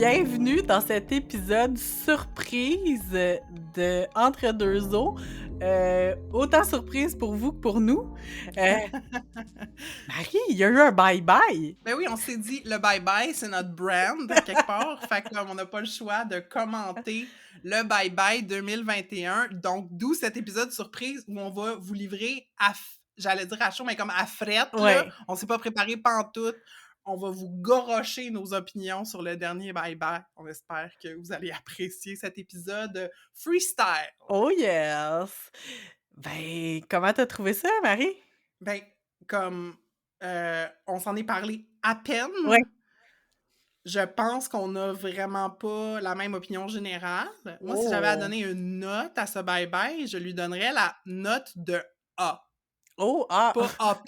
Bienvenue dans cet épisode surprise de Entre deux eaux. Autant surprise pour vous que pour nous. Euh, Marie, il y a eu un bye-bye. Ben oui, on s'est dit, le bye-bye, c'est notre brand, à quelque part. Fait que, on n'a pas le choix de commenter le bye-bye 2021. Donc, d'où cet épisode surprise où on va vous livrer j'allais dire à chaud, mais comme à frette, là. Ouais. On s'est pas préparé pantoute. On va vous gorocher nos opinions sur le dernier bye-bye. On espère que vous allez apprécier cet épisode freestyle. Oh yes. Ben, comment t'as trouvé ça, Marie? Ben, comme on s'en est parlé à Ouais. peine. Je pense qu'on n'a vraiment pas la même opinion générale. Moi, si j'avais à Oh. donner une note à ce bye-bye, je lui donnerais la note de A. Oh, ah. Pas A+,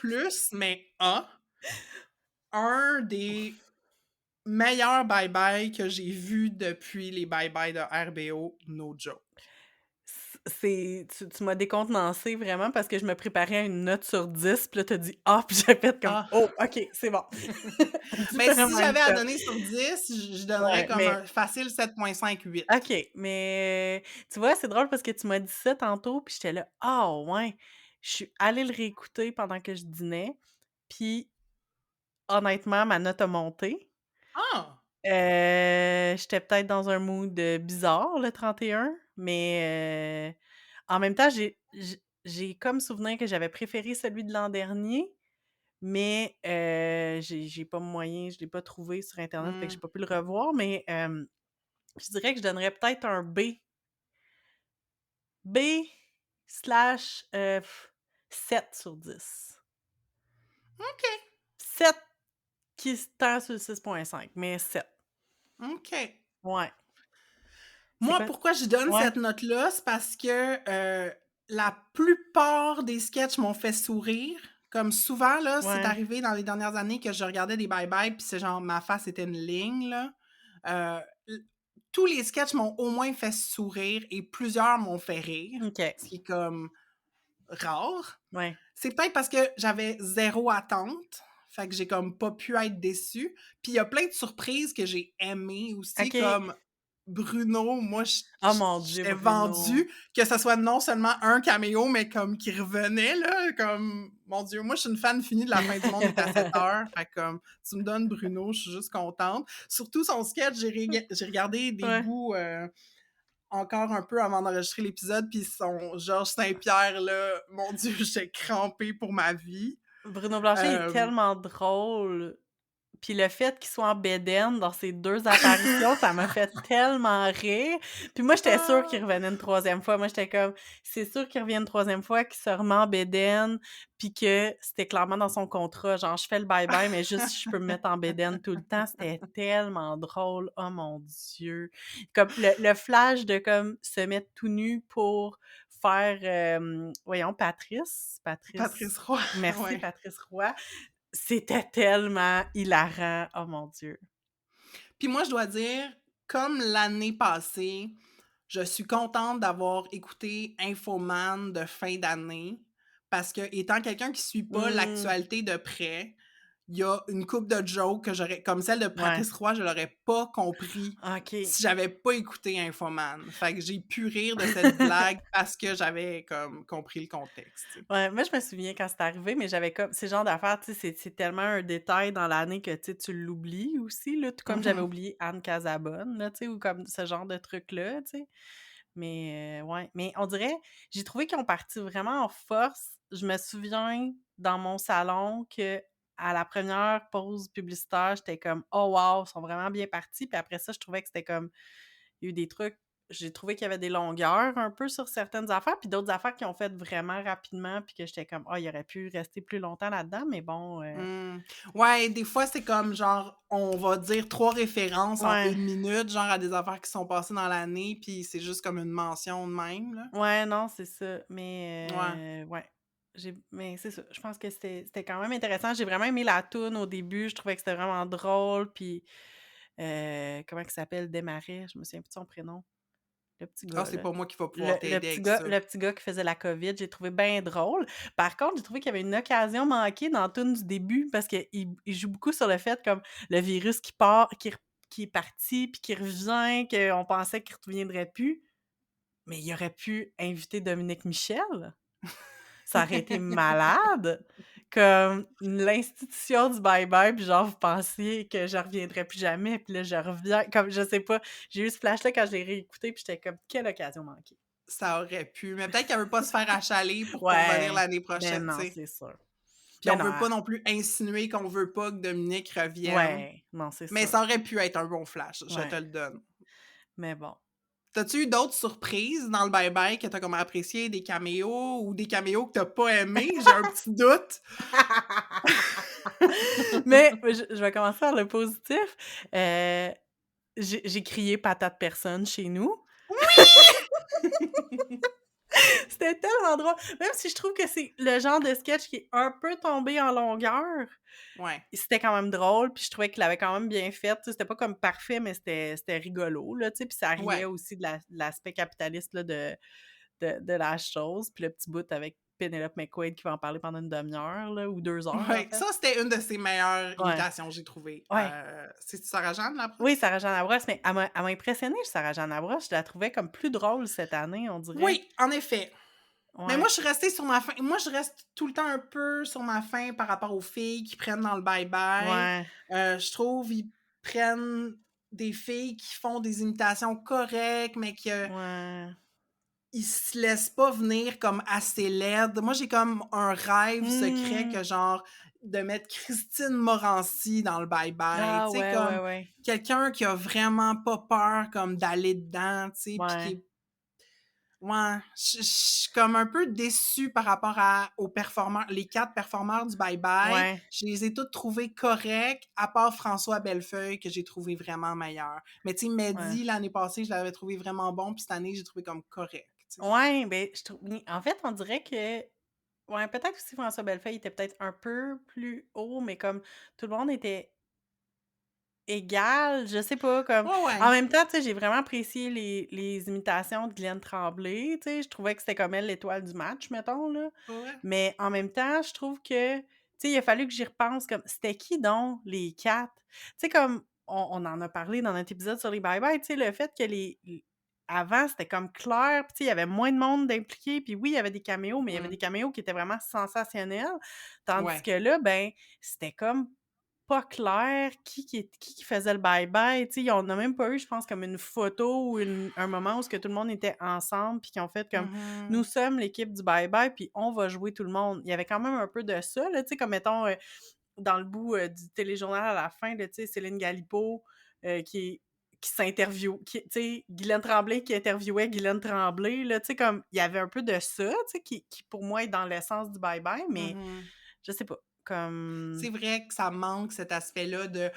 mais A. Un des meilleurs bye-bye que j'ai vus depuis les bye-bye de RBO, no joke. Tu m'as décontenancé vraiment parce que je me préparais à une note sur 10, puis là, t'as dit ah, puis j'ai fait comme Ah! oh, ok, c'est bon. Mais si Différent j'avais à mindset. donner sur 10, je donnerais Ouais, comme mais un facile 7,5-8. OK, mais tu vois, c'est drôle parce que tu m'as dit ça tantôt, puis j'étais là: «Ah ouais!» Je suis allée le réécouter pendant que je dînais, puis honnêtement, ma note a monté. Ah! J'étais peut-être dans un mood, bizarre le 31, mais en même temps, j'ai comme souvenir que j'avais préféré celui de l'an dernier, mais j'ai pas moyen, je l'ai pas trouvé sur internet, fait que j'ai Hmm. pas pu le revoir, mais je dirais que je donnerais peut-être un B. B slash 7 sur 10. OK. 7 qui se tend sur le 6,5, mais 7. OK. Ouais. C'est Moi, quoi? pourquoi je donne Ouais, cette note-là, c'est parce que, la plupart des sketchs m'ont fait sourire. Comme souvent, là, c'est ouais. arrivé dans les dernières années que je regardais des bye-bye, puis c'est genre ma face était une ligne, là. L Tous les sketchs m'ont au moins fait sourire et plusieurs m'ont fait rire, OK. ce qui est comme rare. Ouais. C'est peut-être parce que j'avais zéro attente, fait que j'ai comme pas pu être déçue. Puis il y a plein de surprises que j'ai aimées aussi, OK. comme Bruno, moi, Oh mon Dieu, j'étais Bruno. vendue que ça soit non seulement un caméo, mais comme qui revenait, là, comme, mon Dieu, moi, je suis une fan finie de La fin du monde est à 7 heures, fait que, comme, tu me donnes Bruno, je suis juste contente. Surtout son sketch, j'ai regardé des Ouais. bouts, encore un peu avant d'enregistrer l'épisode, puis son Georges Saint-Pierre, là, mon Dieu, j'étais crampée pour ma vie. Bruno Blanchet, il est Hem tellement drôle. Puis le fait qu'il soit en bédaine dans ses 2 apparitions, ça m'a fait tellement rire. Puis moi, j'étais sûre qu'il revenait une troisième fois. Moi, j'étais comme: «C'est sûr qu'il revient une troisième fois, qu'il se remet en bédaine», puis que c'était clairement dans son contrat, genre: «Je fais le bye-bye, mais juste si je peux me mettre en bédaine tout le temps». C'était tellement drôle. Oh mon Dieu! Comme le flash de comme se mettre tout nu pour faire, voyons, Patrice Roy, Merci, ouais. Patrice Roy. C'était tellement hilarant, oh mon Dieu. Puis moi, je dois dire, comme l'année passée, je suis contente d'avoir écouté Infoman de fin d'année parce que, étant quelqu'un qui suit pas Mmh, l'actualité de près, il y a une couple de jokes que j'aurais comme celle de ouais. Patrice Roy, je l'aurais pas compris OK. si j'avais pas écouté Infoman. Fait que j'ai pu rire de cette blague parce que j'avais comme compris le contexte, tu sais. Ouais, moi, je me souviens quand c'est arrivé, mais j'avais comme c'est le genre d'affaire, tu sais, c'est tellement un détail dans l'année que, tu sais, tu l'oublies aussi, là, tout comme j'avais Mmh. oublié Anne Casabonne, là, tu sais, ou comme ce genre de truc-là, tu sais. Mais ouais, mais on dirait j'ai trouvé qu'ils ont parti vraiment en force. Je me souviens dans mon salon que à la première pause publicitaire, j'étais comme: «Oh wow, ils sont vraiment bien partis». Puis après ça, je trouvais que c'était comme il y a eu des trucs j'ai trouvé qu'il y avait des longueurs un peu sur certaines affaires, puis d'autres affaires qui ont fait vraiment rapidement, puis que j'étais comme: «Ah, il aurait pu rester plus longtemps là-dedans», mais bon, Mmh. Ouais, des fois, c'est comme genre, on va dire 3 références en ouais, 1 minute, genre à des affaires qui sont passées dans l'année, puis c'est juste comme une mention de même, là. ouais, non, c'est ça, Ouais. mais ouais, mais c'est ça, je pense que c'était quand même intéressant. J'ai vraiment aimé la toune au début, je trouvais que c'était vraiment drôle, puis comment il s'appelle? Desmarais, je me souviens plus de son prénom. Le petit Ah, gars, c'est là. pas moi qui va Le pouvoir le t'aider petit avec gars ça. le petit gars qui faisait la COVID, j'ai trouvé bien drôle. Par contre, j'ai trouvé qu'il y avait une occasion manquée dans la toune du début parce qu'il il joue beaucoup sur le fait comme le virus qui est parti, puis qui revient, qu'on pensait qu'il reviendrait plus. Mais il aurait pu inviter Dominique Michel. Ça aurait été malade! Comme l'institution du bye-bye, puis genre, vous pensiez que je reviendrais plus jamais, puis là, je reviens. Comme, je sais pas, j'ai eu ce flash-là quand je l'ai réécouté, puis j'étais comme, quelle occasion manquée. Ça aurait pu, mais peut-être qu'elle veut pas se faire achaler pour pas revenir Ouais, l'année ben prochaine, tu non, sais. c'est sûr. Puis Ben on non, veut pas non plus insinuer qu'on veut pas que Dominique revienne, ouais, non, c'est mais sûr. ça aurait pu être un bon flash, je te Ouais, le donne. mais bon. T'as-tu eu d'autres surprises dans le bye-bye que t'as comme apprécié, des caméos ou des caméos que t'as pas aimés? J'ai un petit doute. Mais je vais commencer par le positif. J'ai crié patate personne chez nous. C'était tellement drôle. Même si je trouve que c'est le genre de sketch qui est un peu tombé en longueur, Ouais, c'était quand même drôle, puis je trouvais qu'il l'avait quand même bien fait. Tu sais, c'était pas comme parfait, mais c'était rigolo, là, tu sais, puis ça riait ouais. aussi de l'aspect capitaliste là, de la chose. Puis le petit bout avec Penelope McQuaid qui va en parler pendant une demi-heure, là, ou 2 heures, en Ouais, fait. ça, c'était une de ses meilleures Ouais. imitations, j'ai trouvé. Ouais. C'est Sarah-Jeanne Oui, Labrosse? Sarah-Jeanne Labrosse, mais elle m'a impressionnée, Sarah-Jeanne Labrosse. Je la trouvais comme plus drôle cette année, on dirait. Oui, en effet. Mais moi, Ouais. je suis restée sur ma faim. Moi, je reste tout le temps un peu sur ma faim par rapport aux filles qui prennent dans le bye-bye. Ouais. Je trouve ils prennent des filles qui font des imitations correctes, mais que Ouais. ils se laissent pas venir comme assez laides. Moi, j'ai comme un rêve secret Mmh. que genre de mettre Christine Morancy dans le bye-bye. Ah Tu sais, ouais, ouais, comme ouais. quelqu'un qui a vraiment pas peur comme d'aller dedans, tu sais, puis qui Ouais. est ouais, je suis comme un peu déçue par rapport aux performeurs, les 4 performeurs du Bye Bye. Ouais. Je les ai tous trouvés corrects, à part François Bellefeuille, que j'ai trouvé vraiment meilleur. Mais tu sais, Ouais. Mehdi, l'année passée, je l'avais trouvé vraiment bon, puis cette année, j'ai trouvé comme correct, tu sais. Ouais, ben, je trouve oui, en fait, on dirait que ouais, peut-être aussi François Bellefeuille était peut-être un peu plus haut, mais comme tout le monde était égal, je sais pas, comme Ouais, en ouais. même temps, tu sais, j'ai vraiment apprécié les imitations de Glenn Tremblay, tu sais, je trouvais que c'était comme elle l'étoile du match, mettons, là. Ouais. Mais en même temps, je trouve que, tu sais, il a fallu que j'y repense comme c'était qui donc les 4? Tu sais, comme on en a parlé dans notre épisode sur les bye-bye, tu sais, le fait que avant, c'était comme clair, puis tu sais, il y avait moins de monde d'impliqué, puis oui, il y avait des caméos, mais il y avait des Mhm. caméos qui étaient vraiment sensationnels. Tandis Ouais. que là, ben, c'était comme pas clair qui faisait le bye-bye, tu sais, on a même pas eu, je pense, comme une photo ou un moment où ce que tout le monde était ensemble puis qu'ils ont fait comme: «Nous Mhm. sommes l'équipe du bye-bye, puis on va jouer tout le monde». Il y avait quand même un peu de ça, là, tu sais, comme mettons, dans le bout, du téléjournal à la fin, là, tu sais, Céline Galipo, qui s'interview tu sais, Guylaine Tremblay qui interviewait Guylaine Tremblay, là, tu sais, comme il y avait un peu de ça, tu sais, qui pour moi est dans l'essence du bye-bye, mais Mhm. je sais pas, comme C'est vrai que ça manque cet aspect-là de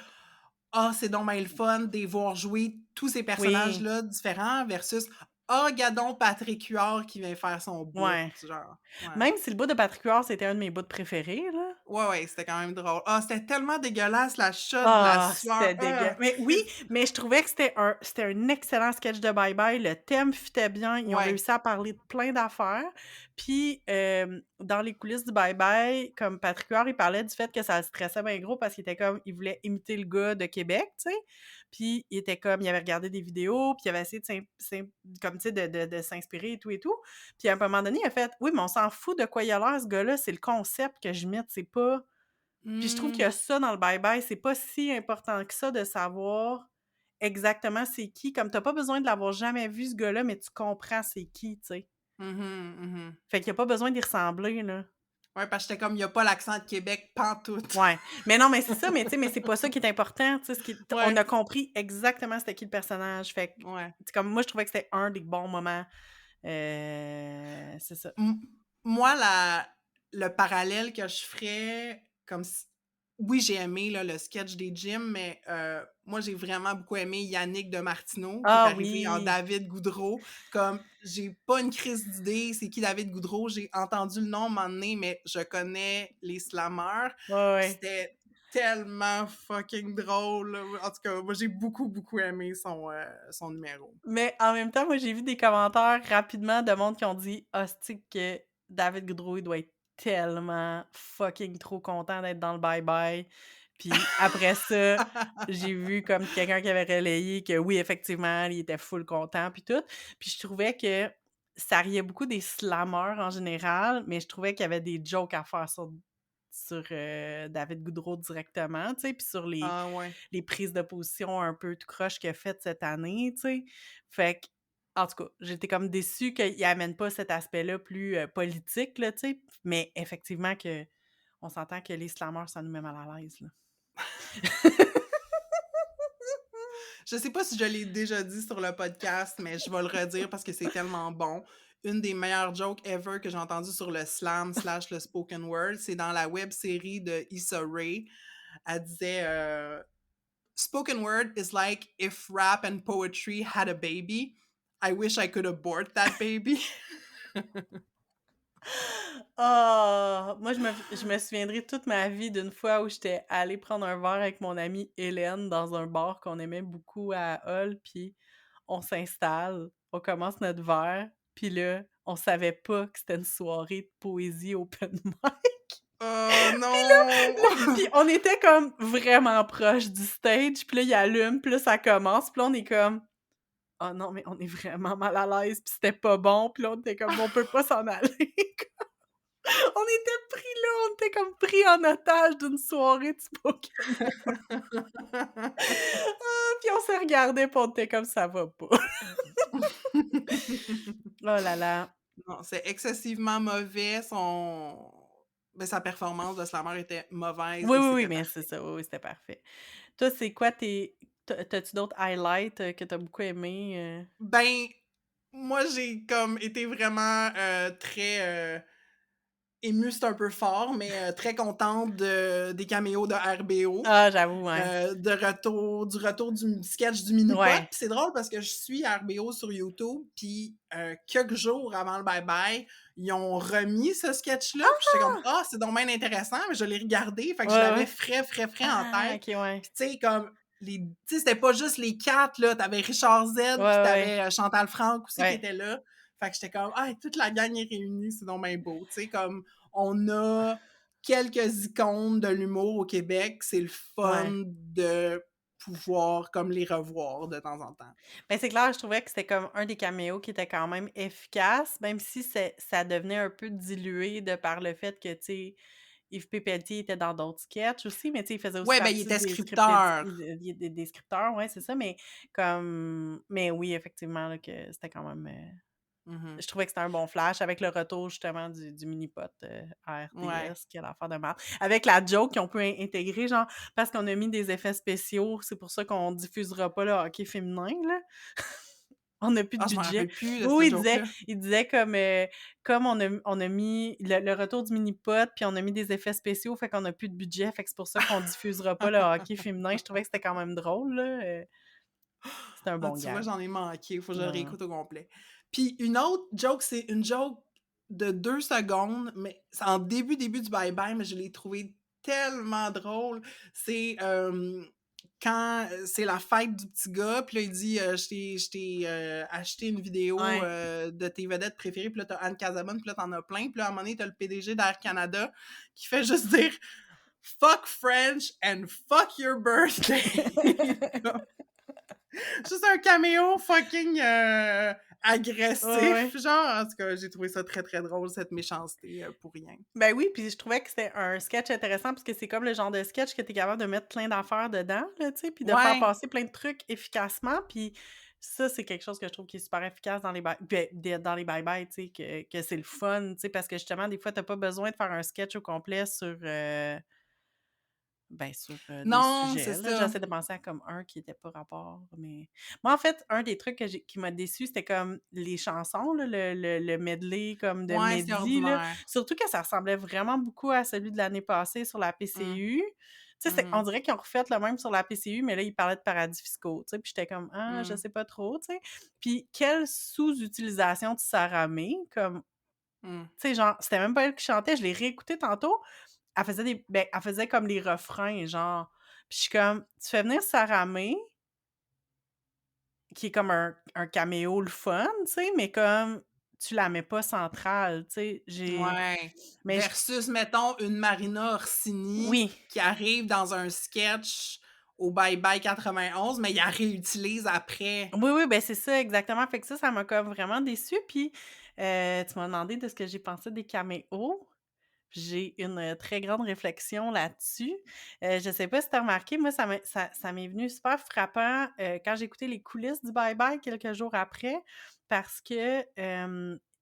ah, c'est donc bien le fun de les voir jouer tous ces oui, personnages-là différents versus ah, regardons Patrick Huard qui vient faire son bout, ouais. genre. Ouais. Même si le bout de Patrick Huard, c'était un de mes bouts préférés, là. Ouais, ouais, c'était quand même drôle. Ah, c'était tellement dégueulasse, la shot de la Ah, sueur. c'était dégueu Ah! mais oui, mais je trouvais que c'était un excellent sketch de Bye Bye. Le thème fitait bien. Ils ont Ouais. réussi à parler de plein d'affaires. Puis, dans les coulisses du Bye Bye, comme Patrick Huard, il parlait du fait que ça le stressait bien gros parce qu'il était comme il voulait imiter le gars de Québec, tu sais? Puis il était comme il avait regardé des vidéos, puis il avait essayé de comme tu sais, de s'inspirer et tout. Puis à un moment donné, il a fait: «Oui, mais on s'en fout de quoi il a l'air ce gars-là, c'est le concept que je j'imite, c'est pas». Puis je trouve qu'il y a Mmh. ça dans le bye-bye, c'est pas si important que ça de savoir exactement c'est qui, comme tu as pas besoin de l'avoir jamais vu ce gars-là, mais tu comprends c'est qui, tu sais? Mmh mh. Fait qu'il y a pas besoin d'y ressembler, là. Ouais, parce que j'étais comme, il y a pas l'accent de Québec pantoute. Ouais. Mais non, mais c'est ça, mais tu sais, mais c'est pas ça qui est important, tu sais, on Ouais, a compris exactement c'était qui le personnage, fait que, ouais. c'est comme moi je trouvais que c'était un des bons moments, c'est ça. M moi, le parallèle que je ferais, comme s oui, j'ai aimé là, le sketch des gyms, mais moi, j'ai vraiment beaucoup aimé Yannick de Martineau, qui est Ah arrivé en oui! David Goudreau. Comme, j'ai pas une crise d'idée, c'est qui David Goudreau? J'ai entendu le nom un moment donné, mais je connais les slammeurs. Ouais, Puis ouais. c'était tellement fucking drôle, là. En tout cas, moi, j'ai beaucoup, beaucoup aimé son numéro. Mais en même temps, moi, j'ai vu des commentaires rapidement de monde qui ont dit: «Hostie que David Goudreau, il doit être tellement fucking trop content d'être dans le bye-bye». Puis après ça, j'ai vu comme quelqu'un qui avait relayé que oui, effectivement, il était full content puis tout. Puis je trouvais que ça riait beaucoup des slammers en général, mais je trouvais qu'il y avait des jokes à faire sur David Goudreau directement, tu sais, puis sur Ah ouais. les prises de position un peu tout croche qu'il a faites cette année, tu sais. Fait que, en tout cas, j'étais comme déçue qu'il amène pas cet aspect-là plus, politique, là, tu sais, mais effectivement que on s'entend que les slammers, ça nous met mal à l'aise, là. Je sais pas si je l'ai déjà dit sur le podcast, mais je vais le redire parce que c'est tellement bon. Une des meilleures jokes ever que j'ai entendues sur le slam slash le spoken word, c'est dans la web série de Issa Rae. Elle disait Spoken word is like if rap and poetry had a baby. I wish I could abort that baby. Ah! Moi, je me souviendrai toute ma vie d'une fois où j'étais allée prendre un verre avec mon amie Hélène dans un bar qu'on aimait beaucoup à Hull, puis on s'installe, on commence notre verre, puis là, on savait pas que c'était une soirée de poésie open mic. Oh Puis là là non! puis on était comme vraiment proche du stage, puis là, il allume, puis là, ça commence, puis là, on est comme: «Oh non, mais on est vraiment mal à l'aise, puis c'était pas bon», puis là, on était comme: «On peut pas s'en aller». On était pris là, on était comme pris en otage d'une soirée de spoken word. Ah, puis on s'est regardé, puis on était comme: «Ça va pas». Oh là là. Non, c'est excessivement mauvais. Sa performance de Slammer était mauvaise Oui, et oui, oui, c'était mais c'est parfait. ça, oui, oui, c'était parfait. Toi, c'est quoi tes t'as-tu d'autres highlights, que t'as beaucoup aimés, Ben, moi, j'ai comme été vraiment très émue, c'est un peu fort, mais très contente des caméos de RBO. Ah, j'avoue, ouais. Du retour du sketch du mini-pot. Puis Ouais. c'est drôle parce que je suis RBO sur YouTube, puis quelques jours avant le bye-bye, ils ont remis ce sketch-là, puis j'étais comme: «Ah, c'est donc bien intéressant», mais je l'ai regardé, fait que je Ouais, l'avais ouais. frais, frais, frais en Ah, tête. OK, ouais. Puis tu sais, comme tu sais, c'était pas juste les 4 là, tu Richard Z, Ouais, puis ouais, t'avais Chantal Franck aussi qui ouais. était là. Fait que j'étais comme: «Ah, toute la gang est réunie, c'est donc bien beau», tu sais, comme on a quelques icônes de l'humour au Québec, c'est le Ouais. fun de pouvoir comme les revoir de temps en temps. Ben, c'est clair, je trouvais que c'était comme un des caméos qui était quand même efficace, même si ça devenait un peu dilué de par le fait que, tu sais, Yves Pépeltier était dans d'autres sketchs aussi, mais tu sais, il faisait aussi Ouais, ben, il partie était des script scripteur. des scripteurs, ouais, c'est ça, mais oui, effectivement, là, que c'était quand même, Mmh. je trouvais que c'était un bon flash avec le retour justement du mini-pot, à Ouais. RDS, qui a l'affaire de marde. Avec la joke qu'on peut intégrer, genre, parce qu'on a mis des effets spéciaux, c'est pour ça qu'on diffusera pas le hockey féminin, là. On n'a plus de Ah, je m'en budget. rappelle plus de Oui, cette oui, joke-là. il disait comme on a mis le retour du mini-pot, puis on a mis des effets spéciaux, fait qu'on a plus de budget, fait que c'est pour ça qu'on diffusera pas le hockey féminin. Je trouvais que c'était quand même drôle, là, c'était un Ah, bon tu vois, gag. j'en ai manqué, faut que je le Ouais. réécoute au complet. Puis une autre joke, c'est une joke de 2 secondes, mais c'est en début du bye-bye, mais je l'ai trouvé tellement drôle. C'est, quand, c'est la fête du petit gars, puis là, il dit, «Je t'ai acheté une vidéo, Ouais. de tes vedettes préférées», puis là, t'as Anne Casabonne, puis là, t'en as plein, puis là, à un moment donné, tu le PDG d'Air Canada qui fait juste dire: «Fuck French and fuck your birthday». Juste un caméo fucking Ouais, agressif, ouais. genre. En tout cas, j'ai trouvé ça très, très drôle, cette méchanceté pour rien. Ben oui, puis je trouvais que c'était un sketch intéressant parce que c'est comme le genre de sketch que tu es capable de mettre plein d'affaires dedans, là, tu sais, puis de faire Ouais. passer plein de trucs efficacement, puis ça, c'est quelque chose que je trouve qui est super efficace dans les dans les bye-bye, tu sais, que c'est le fun, tu sais, parce que justement, des fois, tu pas besoin de faire un sketch au complet sur des Non, c'est sujets, là. ça. J'essaie de penser à comme un qui était pas rapport, mais moi, en fait, un des trucs qui m'a déçu c'était comme les chansons, là, le medley comme de Ouais, c'est Mehdi, là. ordinaire. Surtout que ça ressemblait vraiment beaucoup à celui de l'année passée sur la Mmh. PCU. Tu sais, on Mmh. dirait qu'ils ont refait le même sur la PCU, mais là, ils parlaient de paradis fiscaux, tu sais, puis j'étais comme: «Ah, je Mmh. sais pas trop», tu sais. Puis quelle sous-utilisation de Sarah May, comme Mmh. tu sais, genre, c'était même pas elle qui chantait, je l'ai réécouté tantôt, elle faisait comme les refrains, genre. Puis je suis comme: «Tu fais venir Sarah May, qui est comme un caméo le fun, tu sais, mais comme tu la mets pas centrale, tu sais, Ouais. mais j Versus, mettons, une Marina Orsini oui. qui arrive dans un sketch au Bye Bye 91, mais il la réutilise après. Oui, oui, ben, c'est ça exactement. Fait que ça m'a comme vraiment déçue puis, tu m'as demandé de ce que j'ai pensé des caméos. J'ai une, très grande réflexion là-dessus. Je sais pas si tu as remarqué, moi, ça m'est venu super frappant, quand j'ai écouté les coulisses du Bye Bye quelques jours après, parce que,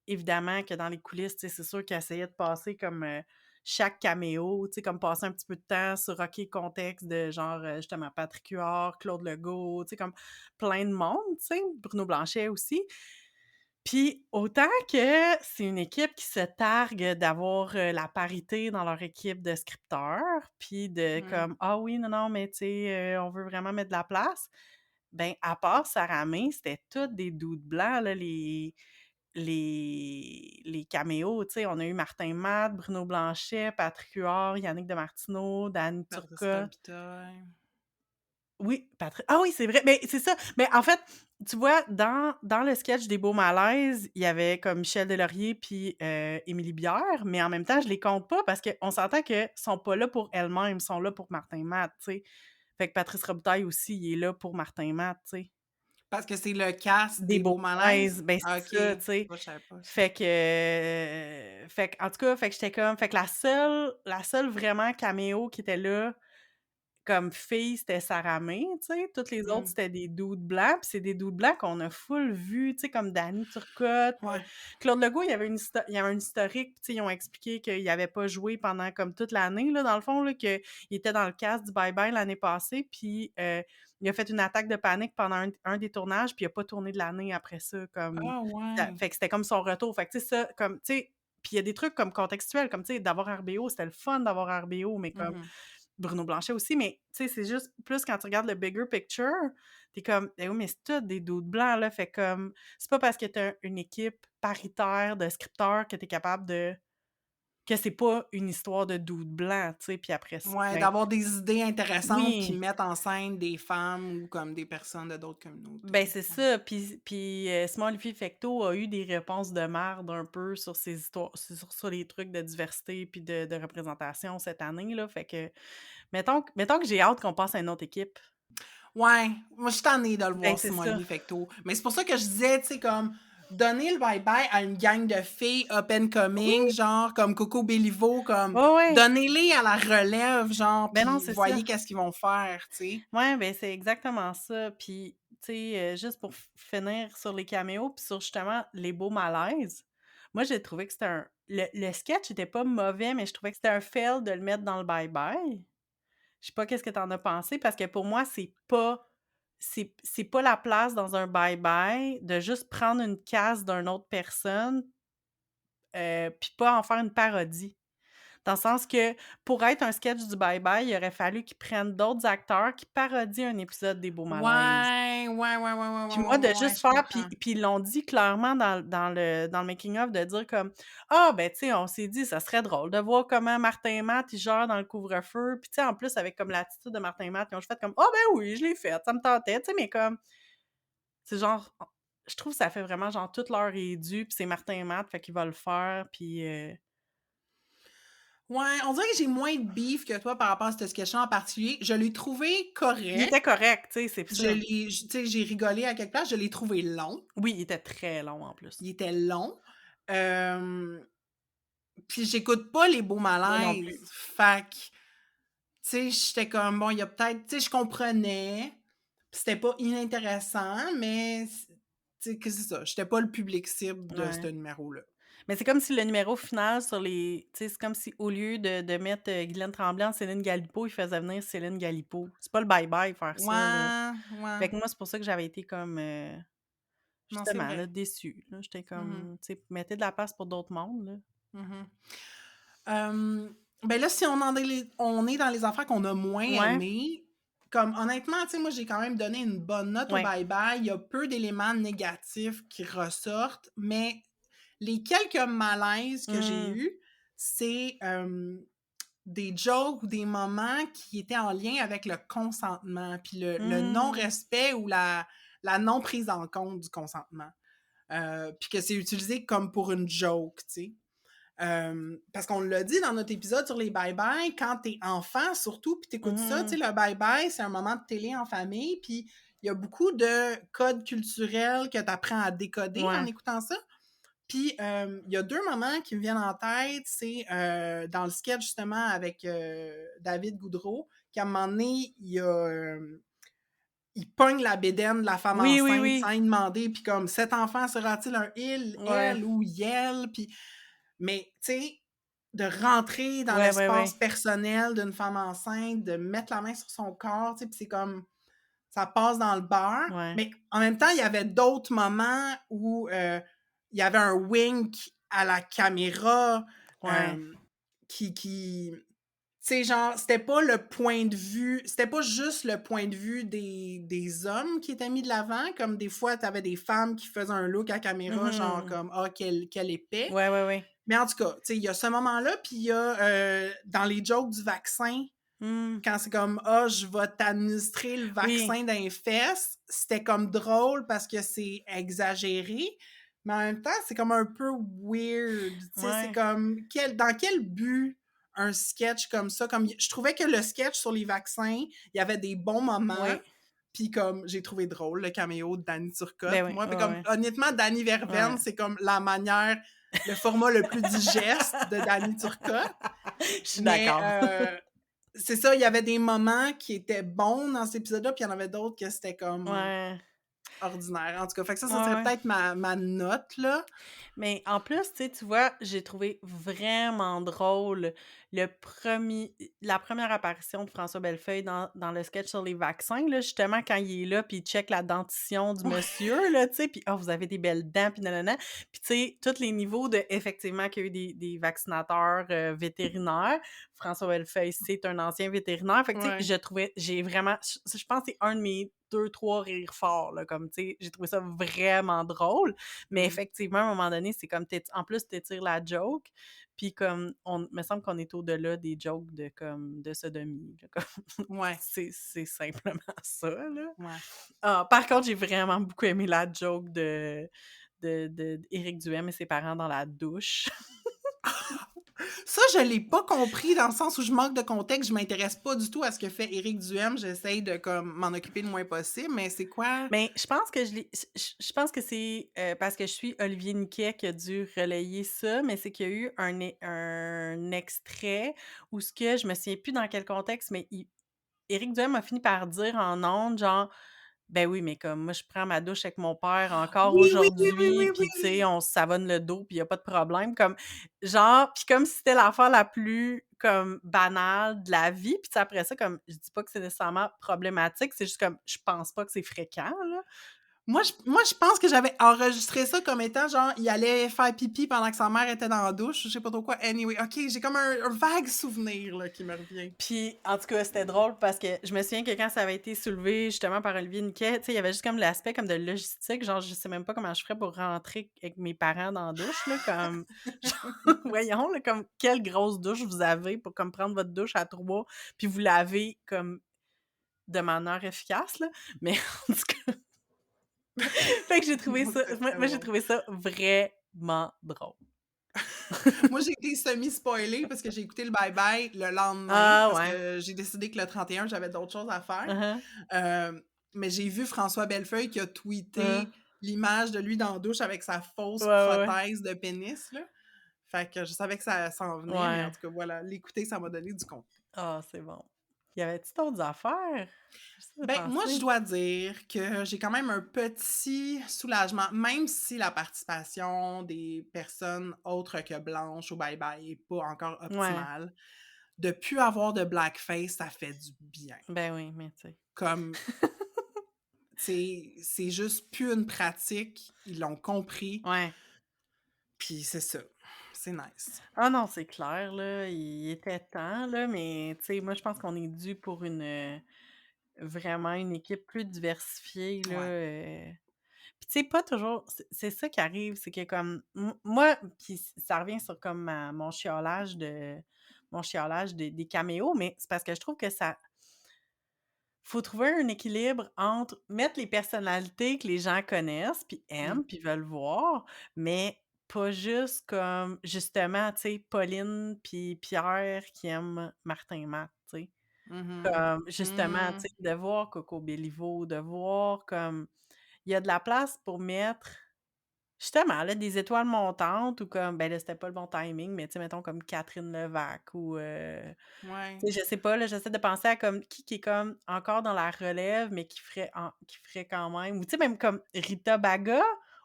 évidemment que dans les coulisses, tu sais, c'est sûr qu'ils essayaient de passer comme, chaque caméo, tu sais, comme passer un petit peu de temps sur OK, contexte de genre, justement Patrick Huard, Claude Legault, tu sais, comme plein de monde, tu sais, Bruno Blanchet aussi. Puis autant que c'est une équipe qui se targue d'avoir, la parité dans leur équipe de scripteurs, puis de Mmh. comme: «Ah oui, non, non, mais tu sais, on veut vraiment mettre de la place», ben, à part Sarah May, c'était toutes des dudes blancs, là, les caméos, tu sais. On a eu Martin Matt, Bruno Blanchet, Patrick Huard, Yannick Demartino, Danny Patrice Turcotte. Robitaille. Oui, ah oui, c'est vrai, mais c'est ça. Mais en fait, tu vois, dans le sketch des Beaux Malaises, il y avait comme Michel Deslauriers puis, Émilie Bière, mais en même temps, je les compte pas parce qu'on s'entend qu'ils sont pas là pour elles-mêmes, ils sont là pour Martin Matt, tu sais. Fait que Patrice Robitaille aussi, il est là pour Martin Matt, tu sais. Parce que c'est le cast Des des Beaux Beaux Malaises? Malaises, ben, Ah, c'est OK. ça, tu sais. Ça, je savais pas ça. Fait que en tout cas, fait que j'étais comme fait que la seule vraiment caméo qui était là comme fille, c'était Sarah May, tu sais, toutes les autres, Mmh. c'était des dudes blancs, puis c'est des dudes blancs qu'on a full vus, tu sais, comme Danny Turcotte, Ouais. Claude Legault, il y avait un historique, puis tu sais, ils ont expliqué qu'il avait pas joué pendant comme toute l'année, là, dans le fond, là, qu'il était dans le cast du Bye Bye l'année passée, puis il a fait une attaque de panique pendant un des tournages, puis il a pas tourné de l'année après ça, comme Ah ça ouais. fait que c'était comme son retour, fait que tu sais, ça, comme, tu sais, puis il y a des trucs comme contextuels, comme, tu sais, d'avoir RBO, c'était le fun d'avoir RBO, mais comme Mmh. Bruno Blanchet aussi, mais tu sais, c'est juste plus quand tu regardes le bigger picture, t'es comme: «Eh oui, mais c'est tous des dudes blancs, là», fait comme c'est pas parce que tu une équipe paritaire de scripteurs que t'es capable de que c'est pas une histoire de dudes blancs, tu sais, puis après ça, Ouais, ben d'avoir des idées intéressantes qui oui, mettent en scène des femmes ou comme des personnes de d'autres ben communautés. c'est Ouais. ça, puis Simon Olivier Fecteau a eu des réponses de merde un peu sur ces histoires sur les trucs de diversité puis de représentation cette année, là, fait que mettons que j'ai hâte qu'on passe à une autre équipe. Ouais, moi, je suis tannée de le Ben voir, c'est Simon ça. Olivier Fecteau. Mais c'est pour ça que je disais, tu sais, comme, donner le bye-bye à une gang de filles up and coming, Oui! genre, comme Coco Bellivo, comme, Ouais, ouais. donnez-les à la relève, genre, Ben non, puis c'est ça. voyez qu'est-ce qu'ils vont faire, tu sais. Ouais, ben, c'est exactement ça. Puis, tu sais, juste pour finir sur les caméos, puis sur justement les beaux malaises, moi, j'ai trouvé que c'était le sketch était pas mauvais, mais je trouvais que c'était un fail de le mettre dans le bye-bye. Je sais pas qu'est-ce que t'en as pensé, parce que pour moi, c'est pas la place dans un bye-bye de juste prendre une case d'une autre personne, puis pas en faire une parodie. Dans le sens que, pour être un sketch du Bye Bye, il aurait fallu qu'ils prennent d'autres acteurs qui parodient un épisode des Beaux Malaises. Ouais, ouais, ouais, ouais, ouais, Puis ouais, moi, ouais, de ouais, ouais, juste je faire comprends. puis ils l'ont dit clairement dans le making of, de dire comme: «Ah, ben, tu sais, on s'est dit, ça serait drôle de voir comment Martin et Matt, ils gèrent dans le couvre-feu». Puis tu sais, en plus, avec comme l'attitude de Martin et Matt, ils ont juste fait comme: «Ah, ben oui, je l'ai fait, ça me tentait», tu sais, mais comme, c'est genre, je trouve que ça fait vraiment genre toute l'heure est due, puis c'est Martin et Matt, fait qu'il va le faire, puis Ouais, on dirait que j'ai moins de beef que toi par rapport à ce sketch-là en particulier. Je l'ai trouvé il était correct. correct, tu sais, c'est Je ça. l'ai tu sais, j'ai rigolé à quelque place, je l'ai trouvé long. Oui, il était très long en plus. Il était long. Hem, puis j'écoute pas les beaux Moi non plus. malaises. Fait que, tu sais, j'étais comme, bon, il y a peut-être tu sais, je comprenais, puis c'était pas inintéressant, mais tu sais, que c'est ça, j'étais pas le public cible de ce Ouais. numéro-là. Mais c'est comme si le numéro final sur les tu sais, c'est comme si au lieu de mettre, Guylaine Tremblay en Céline Galipo, il faisait venir Céline Galipo. C'est pas le bye-bye faire ça, là. Ouais, ouais. Fait que moi, c'est pour ça que j'avais été comme, Non, c'est justement, là, vrai. déçue, là. J'étais Mmh mh. comme, tu sais, mettez de la place pour d'autres mondes, là. Mmh. Ben là, si on est dans les affaires qu'on a moins Ouais, aimées, comme honnêtement, tu sais, moi, j'ai quand même donné une bonne note au ouais. Bye Bye. Il y a peu d'éléments négatifs qui ressortent, mais les quelques malaises que j'ai Mmh. eus, c'est, des jokes ou des moments qui étaient en lien avec le consentement, puis le Mmh. non-respect ou la non prise en compte du consentement. puis que c'est utilisé comme pour une joke, tu sais. Parce qu'on l'a dit dans notre épisode sur les bye-bye, quand t'es enfant surtout, puis t'écoutes ça, tu sais, Mhm. le bye-bye, c'est un moment de télé en famille, puis il y a beaucoup de codes culturels que t'apprends à décoder en Ouais. écoutant ça. Puis, il y a 2 moments qui me viennent en tête, c'est, dans le sketch justement avec, David Goudreau, qu'à un moment donné, il pogne la bédaine de la femme Oui, oui, enceinte oui. sans y demander, puis comme: «Cet enfant sera-t-il un il, Ouais. elle ou yel?» Puis mais tu sais, de rentrer dans Ouais, ouais, l'espace ouais. personnel d'une femme enceinte, de mettre la main sur son corps, tu sais, puis c'est comme ça passe dans le beurre, Ouais. mais en même temps, il y avait d'autres moments où, il y avait un wink à la caméra, Ouais. hem, qui tu sais, genre, c'était pas le point de vue c'était pas juste le point de vue des hommes qui était mis de l'avant, comme des fois, tu avais des femmes qui faisaient un look à caméra, genre Mhm. comme: «Ah, quel épais!» Ouais, ouais, ouais. Mais en tout cas, tu sais, il y a ce moment-là, puis il y a, dans les jokes du vaccin, Mmh. quand c'est comme: «Ah, je vais t'administrer le Oui. vaccin dans les fesses», c'était comme drôle parce que c'est exagéré, mais en même temps, c'est comme un peu weird, tu sais, c'est Ouais. comme dans quel but un sketch comme ça? Comme je trouvais que le sketch sur les vaccins, il y avait des bons moments, Oui. puis comme j'ai trouvé drôle le caméo de Danny Turcotte. Ben oui. Moi, puis Ouais, comme ouais. honnêtement, Danny Ouais. Verveine, c'est comme la manière le format le plus digeste de Danny Turcotte, Je suis mais d'accord. c'est ça, il y avait des moments qui étaient bons dans cet épisode-là, puis il y en avait d'autres que c'était comme Ouais. ordinaire. En tout cas, fait que ça Ouais, serait ouais. peut-être ma note, là. Mais en plus, tu vois, j'ai trouvé vraiment drôle la première apparition de François Bellefeuille dans le sketch sur les vaccins, là, justement, quand il est là, puis il check la dentition du Ouais. monsieur, là, tu sais, puis «Ah, vous avez des belles dents», puis nanana. Puis tu sais, tous les niveaux de effectivement qu'il y a eu des vaccinateurs, vétérinaires. François Bellefeuille, c'est un ancien vétérinaire. Fait que tu sais, Ouais. j'ai vraiment je pense que c'est un de mes 2 3 rires forts, là, comme, tu sais, j'ai trouvé ça vraiment drôle. Mais Mmh. effectivement, à un moment donné, c'est comme en plus, tu étires la joke, puis comme me semble qu'on est au-delà des jokes de comme de sodomie, là, comme Ouais. c'est simplement ça, là. Ouais. Ah, par contre, j'ai vraiment beaucoup aimé la joke de Éric Duhem et ses parents dans la douche. Ça, je l'ai pas compris dans le sens où je manque de contexte, je m'intéresse pas du tout à ce que fait Éric Duhem, j'essaye de comme m'en occuper le moins possible, mais c'est quoi? Mais je pense que je pense que c'est, parce que je suis Olivier Niquet qui a dû relayer ça, mais c'est qu'il y a eu un extrait où ce que je me souviens plus dans quel contexte, mais Éric Duhem a fini par dire en ondes, genre: «Ben oui, mais comme moi, je prends ma douche avec mon père encore Oui, oui, oui, oui, aujourd'hui, oui, puis tu sais, oui! on se savonne le dos, puis il y a pas de problème». Comme genre puis comme si c'était l'affaire la plus comme banale de la vie, puis tu sais, après ça, comme je dis pas que c'est nécessairement problématique, c'est juste comme je pense pas que c'est fréquent, là. Moi, je pense que j'avais enregistré ça comme étant genre, il allait faire pipi pendant que sa mère était dans la douche, je sais pas trop quoi. Anyway, OK, j'ai comme un vague souvenir, là, qui me revient. Puis, en tout cas, c'était drôle parce que je me souviens que quand ça avait été soulevé justement par Olivier Niquet, tu sais, il y avait juste comme l'aspect comme de logistique, genre je sais même pas comment je ferais pour rentrer avec mes parents dans la douche, là, comme genre, voyons, là, comme quelle grosse douche vous avez pour comme prendre votre douche à 3 puis vous laver comme de manière efficace, là. Mais en tout cas, fait que j'ai trouvé ça C'était très moi j'ai drôle. trouvé ça vraiment drôle. Moi, j'ai été semi-spoilée parce que j'ai écouté le Bye Bye le lendemain, Ah parce ouais. que j'ai décidé que le 31 j'avais d'autres choses à faire. Mmh Mais j'ai vu François Bellefeuille qui a mh. tweeté l'image de lui dans la douche avec sa Ouais, fausse ouais, ouais. prothèse de pénis, là. Fait que je savais que ça s'en venait, mais en Ouais. tout cas, voilà, l'écouter, ça m'a donné du contenu. Ah, c'est bon. Y avait-tu d'autres affaires? J'essaie de Ben, moi, je penser. dois dire que j'ai quand même un petit soulagement, même si la participation des personnes autres que blanches au Bye Bye est pas encore Ouais, optimale. De plus avoir de blackface, ça fait du bien. ben oui, mais tu sais. Comme, c'est juste plus une pratique, ils l'ont compris, Ouais. puis c'est ça, c'est nice. Ah non, c'est clair, là, il était temps, là, mais tu sais, moi, je pense qu'on est dû pour vraiment une équipe plus diversifiée, là, Ouais. puis tu sais, pas toujours c'est ça qui arrive, c'est que comme moi puis ça revient sur comme mon chiolage des caméos, mais c'est parce que je trouve que ça faut trouver un équilibre entre mettre les personnalités que les gens connaissent, puis Mmh. aiment, puis veulent voir, mais pas juste comme justement, tu sais, Pauline puis Pierre qui aiment Martin et Matt, tu sais? Mmh. Comme justement, tu Mmh. sais, de voir Coco Bellivo, de voir comme il y a de la place pour mettre justement là des étoiles montantes ou comme ben là, c'était pas le bon timing, mais tu sais, mettons comme Catherine Levac ou Ouais. tu sais, je sais pas, là, j'essaie de penser à comme qui est comme encore dans la relève, mais qui ferait quand même ou tu sais, même comme Rita Baga,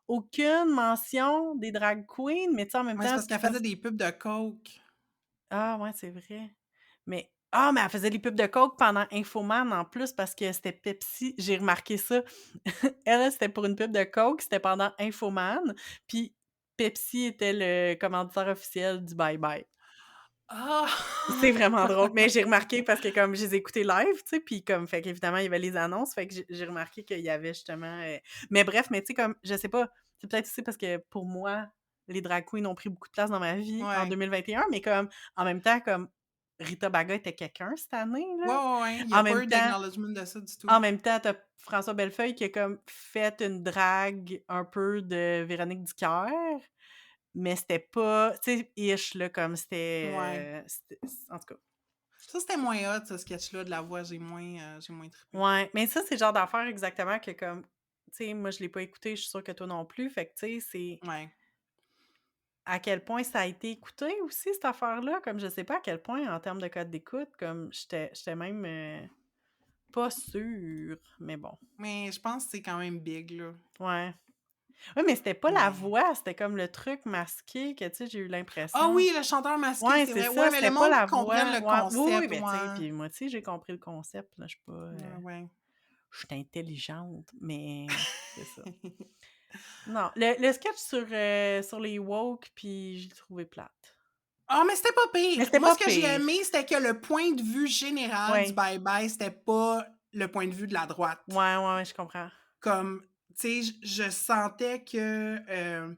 aucune mention des drag queens, mais tu sais, en même Ouais, c'est temps, parce c'est qu'elle comme faisait des pubs de coke. ah ouais, c'est vrai. Mais elle faisait des pubs de coke pendant Infoman en plus parce que c'était Pepsi, j'ai remarqué ça. Elle, c'était pour une pub de coke, c'était pendant Infoman, puis Pepsi était le commanditaire officiel du Bye Bye. C'est Ah! vraiment drôle, mais j'ai remarqué parce que comme je les ai écoutés live, tu sais, puis comme fait qu'évidemment, il y avait les annonces, fait que j'ai remarqué qu'il y avait justement, mais bref, mais tu sais, comme je sais pas, c'est peut-être aussi parce que pour moi, les drag queens ont pris beaucoup de place dans ma vie en Ouais. 2021, mais comme en même temps, comme Rita Baga était quelqu'un cette année, Ouais, là. ouais, ouais, il y a En pas même eu temps d'acknowledgement de ça du tout. en même temps, tu François Bellefeuille qui a comme fait une drague un peu de Véronique Dicker, mais c'était pas, tu sais, ish là, comme Ouais. c'était en tout cas. Ça, c'était moins hot, ce sketch-là de La Voix, j'ai moins trippé. Ouais, mais ça, c'est le genre d'affaire exactement que comme, tu sais, moi, je l'ai pas écouté, je suis sûre que toi non plus. Fait que, tu sais, c'est Ouais. à quel point ça a été écouté aussi, cette affaire-là. Comme je sais pas à quel point, en termes de code d'écoute, comme j'étais même pas sûre. Mais bon, Mais je pense que c'est quand même big, là. ouais. Ouais, mais c'était pas la Mais voix, c'était comme le truc masqué que, tu sais, j'ai eu ah l'impression. oui, le chanteur masqué, Ouais, c'est c'est vrai. Ouais, ça, mais le c'était pas monde la comprenne voix. le Ouais, oui, oui, concept, ben, tu sais, ouais. puis moi, tu sais, j'ai compris le concept, là, je suis pas, Ouais, ouais. je suis intelligente, mais c'est ça. Non, le sketch sur les woke, puis je l'ai trouvé plate. Ah, mais c'était pas Mais pire! c'était Moi, pas ce que j'ai pire. aimé, c'était que le point de vue général du Ouais. bye-bye, c'était pas le point de vue de la droite. Ouais, ouais, ouais, je comprends. Comme, tu sais, je sentais que,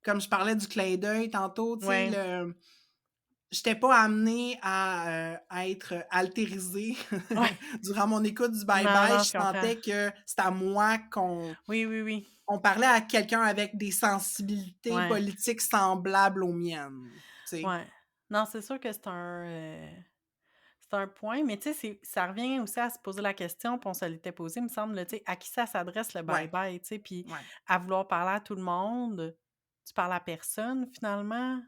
comme je parlais du clin d'œil tantôt, tu sais, Ouais. j'étais pas amenée à être altérisée Ouais. durant mon écoute du Non, bye-bye. non, Je je comprends. sentais que c'était à moi Oui, oui, oui. on parlait à quelqu'un avec des sensibilités Ouais. politiques semblables aux miennes, tu sais? Ouais. Non, c'est sûr que c'est un point, mais tu sais, ça revient aussi à se poser la question, puis on se l'était posé, me semble, là, tu sais, à qui ça s'adresse le Ouais, bye-bye, tu sais, puis ouais. à vouloir parler à tout le monde, tu parles à personne finalement?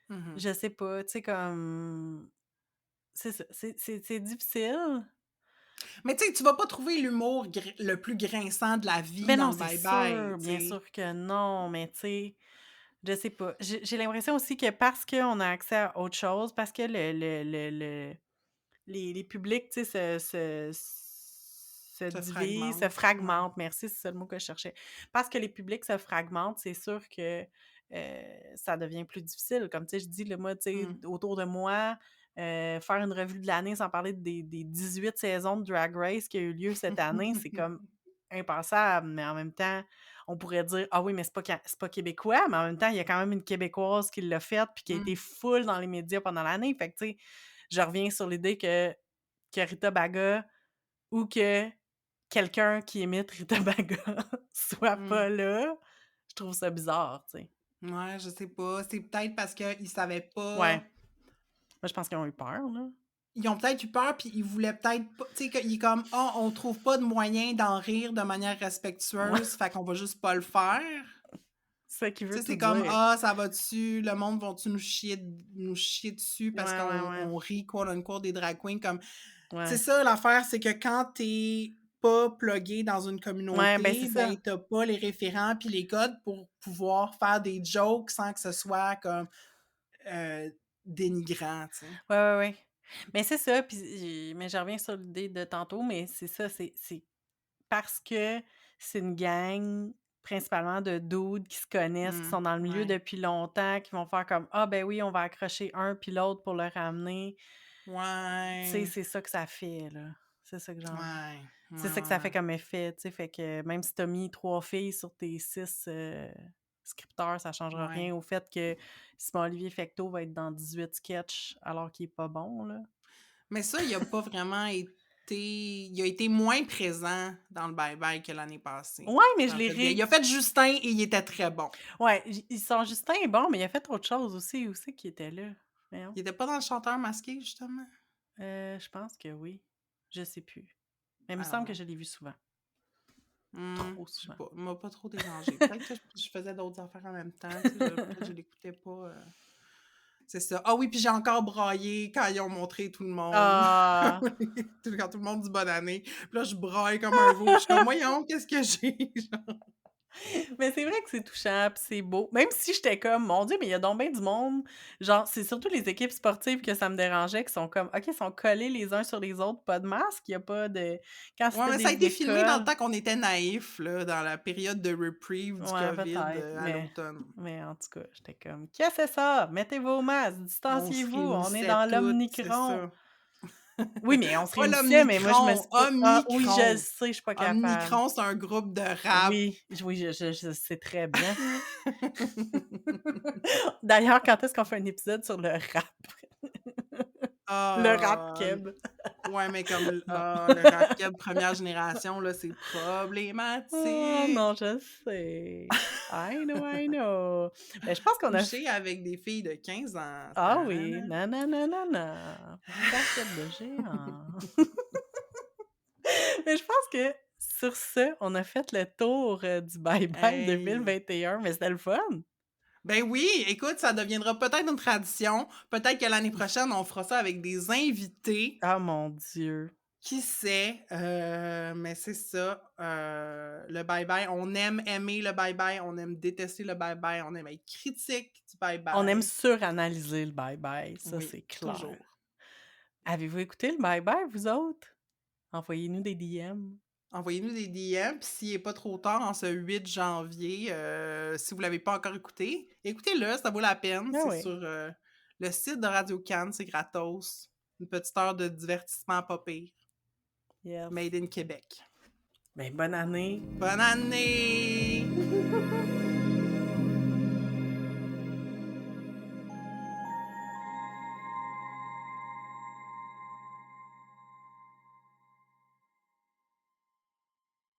Mmh. Je sais pas, tu sais, comme c'est ça, c'est difficile. Mais tu sais, tu vas pas trouver l'humour le plus grinçant de la vie Ben dans non, le c'est bye-bye, sûr, tu bien sais? sûr que non, mais tu sais, je sais pas. J'ai l'impression aussi que parce qu'on a accès à autre chose, parce que les publics, tu sais, se Se divisent, se fragmente, ouais. fragmentent, merci, c'est ça le mot que je cherchais. Parce que les publics se fragmentent, c'est sûr que, ça devient plus difficile. Comme, tu sais, je dis, là, moi, tu sais, Mmh. autour de moi, faire une revue de l'année sans parler des 18 saisons de Drag Race qui a eu lieu cette année, c'est comme impensable, mais en même temps, on pourrait dire: «Ah oui, mais c'est pas québécois», mais en même temps, il y a quand même une Québécoise qui l'a fait puis qui a été Mmh. full dans les médias pendant l'année. Fait que, tu sais, je reviens sur l'idée que Rita Baga ou que quelqu'un qui imite Rita Baga soit Mmh. pas là, je trouve ça bizarre, tu sais. Ouais, je sais pas. C'est peut-être parce qu'ils savaient Ouais. pas. Moi, je pense qu'ils ont eu peur, là. Ils ont peut-être eu peur, puis ils voulaient peut-être pas, tu sais, qu'il est comme: «Ah, on trouve pas de moyen d'en rire de manière Ouais, respectueuse, fait qu'on va juste pas le faire». c'est ça qu'il Tu veut sais, tout c'est comme: dire. «Ah, ça va-tu le monde vont-tu nous chier dessus parce Ouais, ouais, ouais. qu'on rit quote unquote des drag queens?» Comme c'est Ouais. ça l'affaire, c'est que quand t'es pas plugué dans une Ouais, ben, c'est communauté, ben, ça. tu pas les référents puis les codes pour pouvoir faire des jokes sans que ce soit comme, dénigrant, tu sais? Ouais, ouais, ouais. Mais c'est ça, puis mais je reviens sur l'idée de tantôt, mais c'est ça, c'est parce que c'est une gang principalement de dudes qui se connaissent, qui Mmh, sont dans le milieu ouais. depuis longtemps, qui vont faire comme: «Ah ben oui, on va accrocher un puis l'autre pour le ramener». Tu sais, Ouais. c'est ça que ça fait, là. C'est ça que j'en Ouais. Ouais, c'est ça que ouais, ça fait ouais. comme effet, tu sais, fait que même si tu as mis 3 filles sur tes 6 scripteurs, ça changera Ouais. rien au fait que Simon Olivier Fecteau va être dans 18 sketchs alors qu'il est pas bon, là. Mais ça, il a pas vraiment été il a été moins présent dans le bye-bye que l'année passée. Ouais, mais je Ça a l'ai fait bien. Il ré a fait Justin et il était très bon. ouais, son Justin est bon, mais il a fait autre chose aussi. Où c'est qu'il était là? Voyons. Il était pas dans le chanteur masqué, justement? Je pense que oui. Je sais plus. Mais il me I don't semble que know. je l'ai vu souvent. Trop Je sais souvent. pas. Il m'a pas trop dérangé. Peut-être que je faisais d'autres affaires en même temps. Tu sais, peut-être que je l'écoutais pas. C'est ça. Ah oui, puis j'ai encore braillé quand ils ont montré tout le monde. Ah! Quand tout le monde dit bonne année. Puis là, je braille comme un veau. Puis je suis comme, voyons, qu'est-ce que j'ai? Mais c'est vrai que c'est touchant, puis c'est beau. Même si j'étais comme: «Mon Dieu, mais il y a donc bien du monde». Genre, c'est surtout les équipes sportives que ça me dérangeait, qui sont comme: «OK, ils sont collés les uns sur les autres, pas de masque, il y a pas de». Quand Ouais, c'était mais ça a des été filmé dans le écoles, temps qu'on était naïfs, là, dans la période de reprieve du ouais, COVID peut-être, à l'automne. mais en tout cas, j'étais comme: «Qu'est-ce que c'est ça? Mettez vos masques, On se distanciez-vous, on est réunissait dans toutes, c'est l'Omnicron». ça. Oui, mais on se Pas réunissait, mais moi, je me l'Omnicron, suis pas oui, je le Omicron. sais, je suis pas capable. Omnicron, c'est un groupe de rap. Oui, oui, je sais très bien. D'ailleurs, quand est-ce qu'on fait un épisode sur le rap? Le rap Ah, keb. ouais, mais comme Non. le rap keb première génération, là, c'est Oh problématique. non, je sais. I know, I know. Mais je pense qu'on a f Coucher avec des filles de 15 ans. ah oui, Ta-na-na. nananana, basket de géant. Mais je pense que sur ce, on a fait le tour, du bye bye Hey! 2021, mais c'était le fun. Ben oui, écoute, ça deviendra peut-être une tradition. Peut-être que l'année prochaine, on fera ça avec des invités. Ah mon Dieu. Qui sait? Mais c'est ça. Le bye-bye, on aime aimer le bye-bye, on aime détester le bye-bye, on aime être critique du On aime bye-bye. suranalyser le bye bye, ça Oui, c'est clair. toujours. Avez-vous écouté le bye bye, vous autres? Envoyez-nous des DM. Envoyez-nous des DM, puis s'il n'est pas trop tard en ce 8 janvier, si vous ne l'avez pas encore écouté, écoutez-le, ça vaut la peine. Ah C'est oui. sur le site de Radio Cannes, c'est gratos. Une petite heure de divertissement pas pire. Yes. Made in Québec. Ben, bonne année! Bonne année!